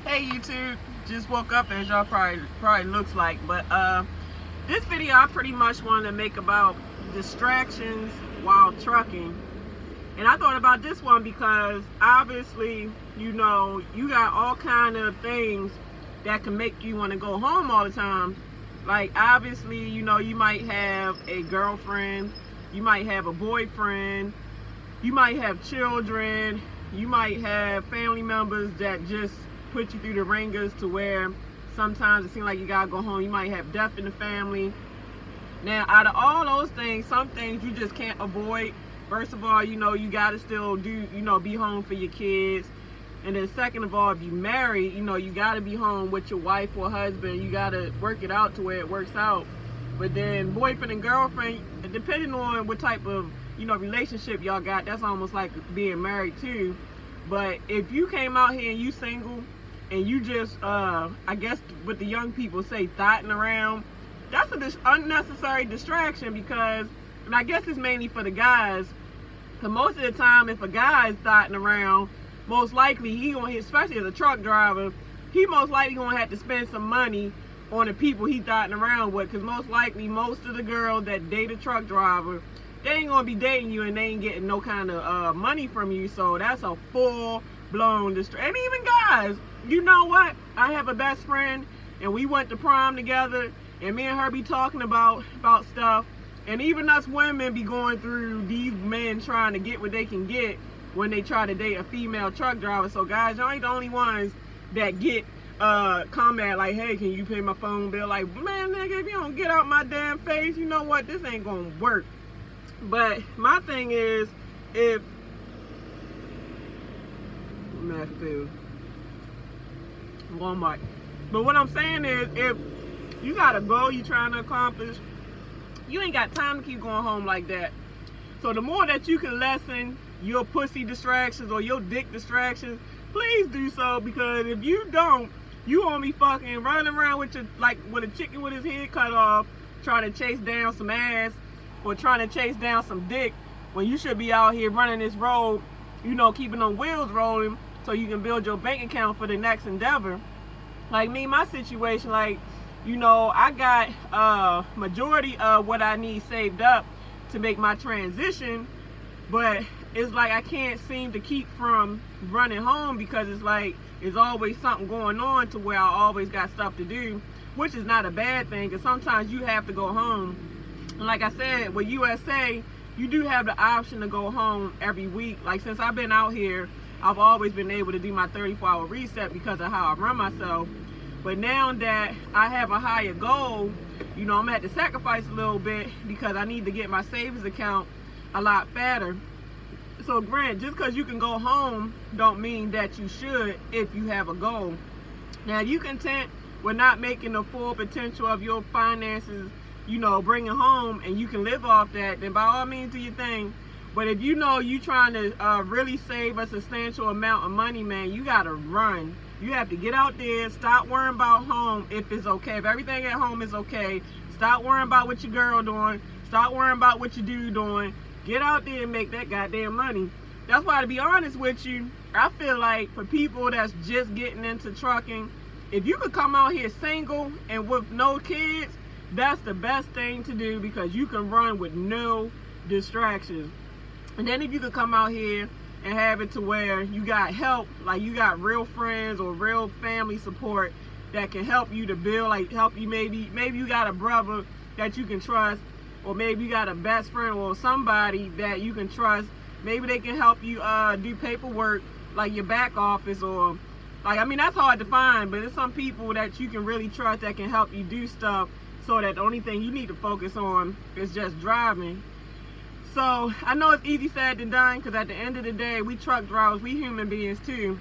Hey YouTube, just woke up as y'all probably looks like, but this video I pretty much wanted to make about distractions while trucking. And I thought about this one because obviously, you know, you got all kind of things that can make you want to go home all the time. Like obviously, you know, you might have a girlfriend, you might have a boyfriend, you might have children, you might have family members that just put you through the ringers to where sometimes it seems like you gotta go home. You might have death in the family. Now, out of all those things, some things you just can't avoid. First of all, you know, you gotta still do, you know, be home for your kids. And then second of all, if you married, you know, you gotta be home with your wife or husband. You gotta work it out to where it works out. But then boyfriend and girlfriend, depending on what type of, you know, relationship y'all got, that's almost like being married too. But if you came out here and you single and you just, I guess what the young people say, thotting around, that's an unnecessary distraction because, and I guess it's mainly for the guys, because most of the time if a guy is thotting around, most likely he gonna, especially as a truck driver, he most likely gonna have to spend some money on the people he thotting around with, because most likely most of the girls that date a truck driver, they ain't gonna be dating you and they ain't getting no kind of money from you. So that's a full-blown distraction. And even guys, you know what? I have a best friend and we went to prom together and me and her be talking about stuff. And even us women be going through these men trying to get what they can get when they try to date a female truck driver. So guys, y'all ain't the only ones that get comment like, hey, can you pay my phone bill? Like, man, nigga, if you don't get out my damn face, you know what? This ain't gonna work. But my thing is, if Walmart. But what I'm saying is, if you got a goal you're trying to accomplish, you ain't got time to keep going home like that. So the more that you can lessen your pussy distractions or your dick distractions, please do so, because if you don't, you won't be fucking running around with your, like with a chicken with his head cut off, trying to chase down some ass or trying to chase down some dick when you should be out here running this road, you know, keeping them wheels rolling so you can build your bank account for the next endeavor. Like me, my situation, like, you know, I got majority of what I need saved up to make my transition, but it's like I can't seem to keep from running home because it's like there's always something going on to where I always got stuff to do, which is not a bad thing, because sometimes you have to go home. And like I said, with USA, you do have the option to go home every week. Like since I've been out here, I've always been able to do my 34-hour reset because of how I run myself. But now that I have a higher goal, you know, I'm gonna have to sacrifice a little bit because I need to get my savings account a lot fatter. So Grant, just because you can go home don't mean that you should if you have a goal. Now, if you content with not making the full potential of your finances, you know, bringing home, and you can live off that, then by all means do your thing. But if you know you trying to really save a substantial amount of money, man, you gotta run. You have to get out there, stop worrying about home if it's okay. If everything at home is okay, stop worrying about what your girl doing, stop worrying about what your dude doing. Get out there and make that goddamn money. That's why, to be honest with you, I feel like for people that's just getting into trucking, if you could come out here single and with no kids, that's the best thing to do, because you can run with no distractions. And then if you could come out here and have it to where you got help, like you got real friends or real family support that can help you to build, like help you, maybe you got a brother that you can trust, or maybe you got a best friend or somebody that you can trust. Maybe they can help you do paperwork, like your back office, or like, I mean, that's hard to find, but there's some people that you can really trust that can help you do stuff, so that the only thing you need to focus on is just driving. So I know it's easy said than done, because at the end of the day, we truck drivers, we human beings too.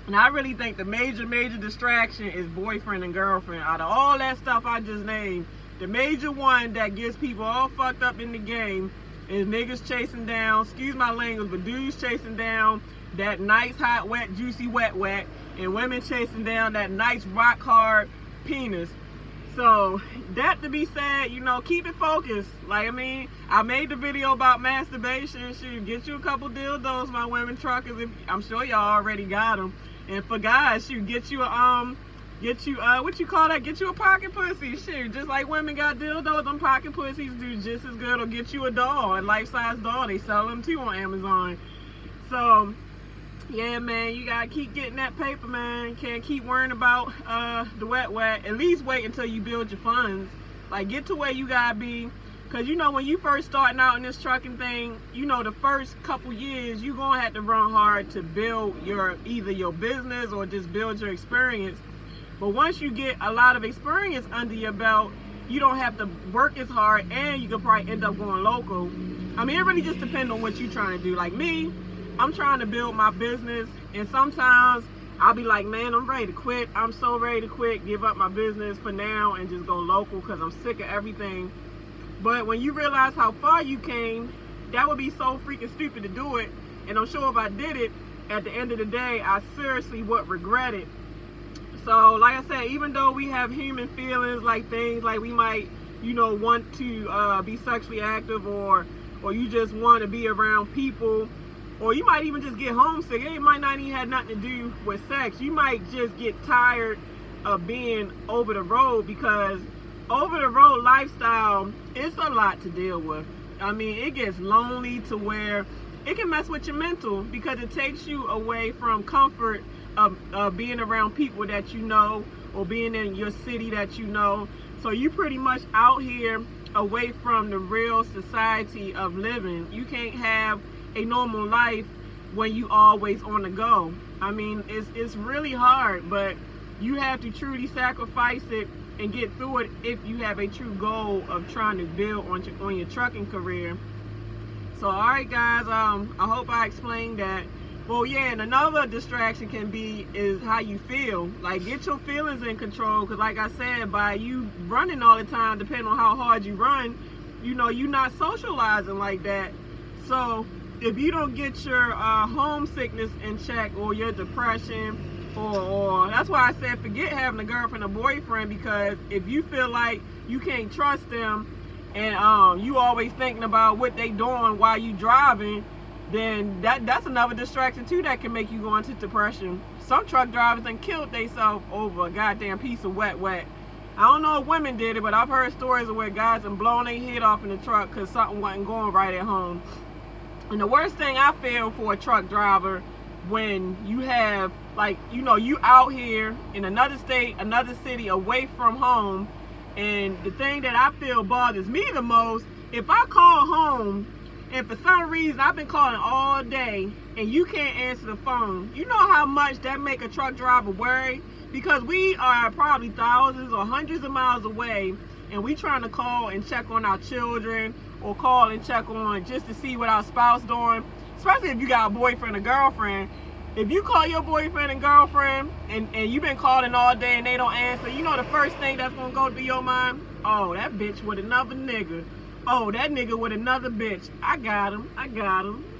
And I really think the major distraction is boyfriend and girlfriend. Out of all that stuff I just named, the major one that gets people all fucked up in the game is niggas chasing down, excuse my language, but dudes chasing down that nice, hot, wet, juicy, wet, and women chasing down that nice, rock hard penis. So that to be said, you know, keep it focused. Like, I mean, I made the video about masturbation. Shoot, get you a couple dildos, my women truckers. I'm sure y'all already got them. And for guys, shoot, get you a what you call that? Get you a pocket pussy. Shoot, just like women got dildos, them pocket pussies do just as good. Or get you a doll, a life-size doll. They sell them too on Amazon. So yeah, man, you gotta keep getting that paper, man. Can't keep worrying about the wet. At least wait until you build your funds. Like, get to where you gotta be. Cause you know, when you first starting out in this trucking thing, you know, the first couple years you gonna have to run hard to build either your business or just build your experience. But once you get a lot of experience under your belt, you don't have to work as hard, and you can probably end up going local. I mean, it really just depends on what you're trying to do. Like me, I'm trying to build my business, and sometimes I'll be like, man, I'm ready to quit. I'm so ready to quit, give up my business for now and just go local because I'm sick of everything. But when you realize how far you came, that would be so freaking stupid to do it. And I'm sure if I did it, at the end of the day, I seriously would regret it. So, like I said, even though we have human feelings, like things like we might, you know, want to be sexually active, or you just want to be around people, or you might even just get homesick. It might not even have nothing to do with sex. You might just get tired of being over the road, because over the road lifestyle, it's a lot to deal with. I mean, it gets lonely to where it can mess with your mental, because it takes you away from comfort of being around people that you know, or being in your city that you know. So you pretty much out here away from the real society of living. You can't have a normal life when you always on the go. I mean, it's really hard, but you have to truly sacrifice it and get through it if you have a true goal of trying to build on your trucking career. So alright guys, I hope I explained that. Well, yeah, and another distraction is how you feel. Like, get your feelings in control, because like I said, by you running all the time, depending on how hard you run, you know, you're not socializing like that. So if you don't get your homesickness in check, or your depression, or that's why I said forget having a girlfriend or boyfriend, because if you feel like you can't trust them, and you always thinking about what they doing while you driving, then that's another distraction too that can make you go into depression. Some truck drivers done killed themselves over a goddamn piece of wet. I don't know if women did it, but I've heard stories of where guys have blown their head off in the truck because something wasn't going right at home. And the worst thing I feel for a truck driver, when you have, like, you know, you out here in another state, another city, away from home, and the thing that I feel bothers me the most, if I call home and for some reason I've been calling all day and you can't answer the phone, you know how much that make a truck driver worry? Because we are probably thousands or hundreds of miles away, and we trying to call and check on our children, or call and check on just to see what our spouse doing, especially if you got a boyfriend or girlfriend. If you call your boyfriend and girlfriend and you've been calling all day and they don't answer, you know the first thing that's gonna go through your mind? Oh, that bitch with another nigga. Oh, that nigga with another bitch. I got him.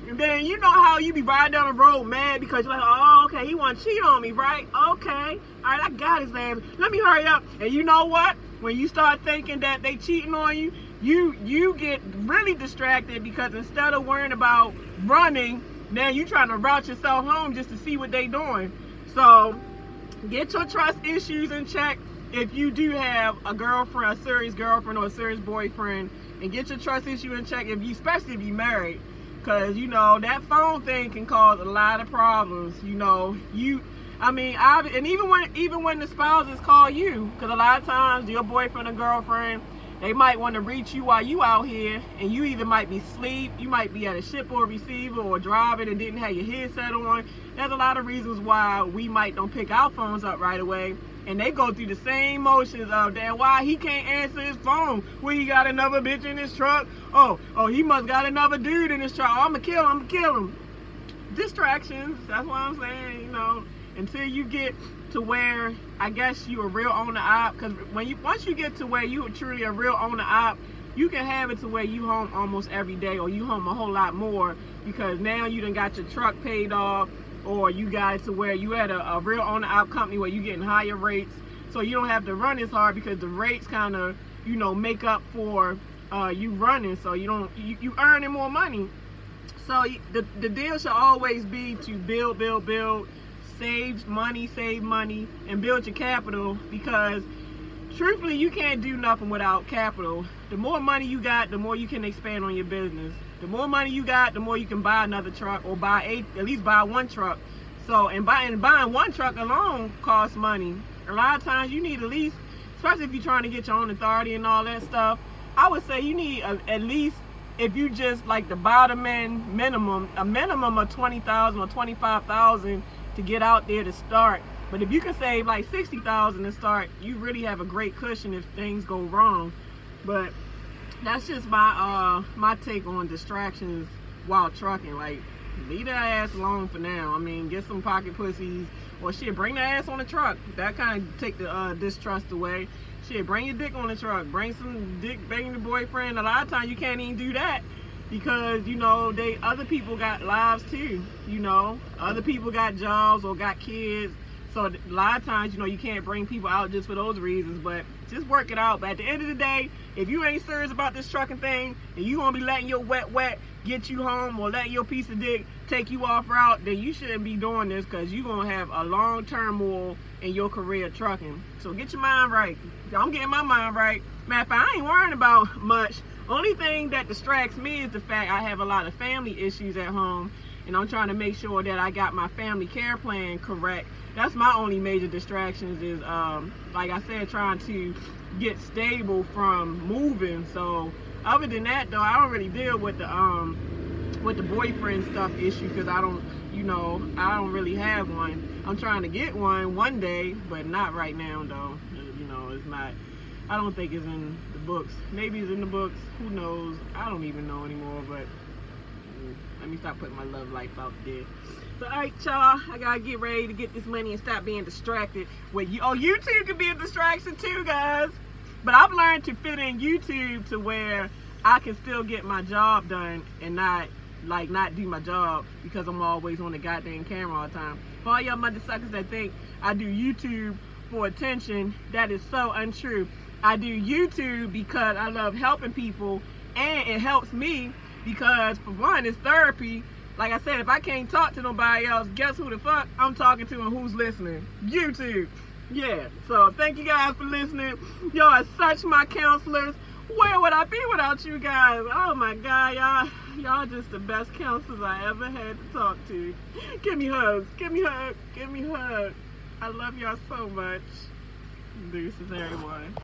And then you know how you be riding down the road mad because you're like, oh, okay, he want to cheat on me, right? Okay. All right, I got his ass. Let me hurry up. And you know what? When you start thinking that they cheating on you, you get really distracted, because instead of worrying about running, now you trying to route yourself home just to see what they doing. So get your trust issues in check if you do have a girlfriend, a serious girlfriend or a serious boyfriend, and get your trust issue in check, especially if you married. Because, you know, that phone thing can cause a lot of problems. You know, and even when the spouses call you, because a lot of times your boyfriend or girlfriend, they might want to reach you while you out here, and you either might be asleep, you might be at a ship or a receiver, or driving and didn't have your headset on. There's a lot of reasons why we might don't pick our phones up right away. And they go through the same motions of, damn, why he can't answer his phone? Well, he got another bitch in his truck. Oh, he must got another dude in his truck. Oh, I'm gonna kill him. Distractions, that's what I'm saying, you know, until you get to where, I guess, you a real owner-op, because once you get to where you are truly a real owner-op, you can have it to where you home almost every day, or you home a whole lot more, because now you done got your truck paid off, or you got it to where you at a real owner-op company where you getting higher rates, so you don't have to run as hard, because the rates kind of, you know, make up for you running, so you earning more money. So the deal should always be to build, save money, and build your capital, because truthfully, you can't do nothing without capital. The more money you got, the more you can expand on your business. The more money you got, the more you can buy another truck, or at least buy one truck. So, and buying one truck alone costs money. A lot of times you need at least, especially if you're trying to get your own authority and all that stuff, I would say you need at least, if you just like the bottom end minimum, a minimum of $20,000 or $25,000 to get out there to start. But if you can save like $60,000 to start, you really have a great cushion if things go wrong. But that's just my my take on distractions while trucking. Like, leave that ass alone for now. I mean, get some pocket pussies, or shit, bring that ass on the truck. That kind of take the distrust away. Shit, bring your dick on the truck. Bring some dick banging your boyfriend. A lot of times you can't even do that, because, you know, other people got lives too. You know, other people got jobs or got kids. So a lot of times, you know, you can't bring people out just for those reasons, but just work it out. But at the end of the day, if you ain't serious about this trucking thing, and you gonna be letting your wet get you home, or letting your piece of dick take you off route, then you shouldn't be doing this, because you're gonna have a long turmoil in your career trucking. So get your mind right. I'm getting my mind right. Matter of fact, I ain't worrying about much. Only thing that distracts me is the fact I have a lot of family issues at home, and I'm trying to make sure that I got my family care plan correct. That's my only major distractions, is like I said, trying to get stable from moving. So other than that though, I don't really deal with the boyfriend stuff issue, because I don't really have one. I'm trying to get one day, but not right now though. You know, it's not, I don't think it's in the books. Maybe it's in the books, who knows? I don't even know anymore. But let me stop putting my love life out there. So, alright, y'all, I gotta get ready to get this money and stop being distracted. YouTube can be a distraction too, guys. But I've learned to fit in YouTube to where I can still get my job done and not do my job because I'm always on the goddamn camera all the time. For all y'all mother suckers that think I do YouTube for attention, that is so untrue. I do YouTube because I love helping people, and it helps me because, for one, it's therapy. Like I said, if I can't talk to nobody else, guess who the fuck I'm talking to and who's listening? YouTube. Yeah, so thank you guys for listening. Y'all are such my counselors. Where would I be without you guys? Oh my God, y'all just the best counselors I ever had to talk to. Give me hugs, give me hugs, give me hugs. I love y'all so much. Deuces, everyone.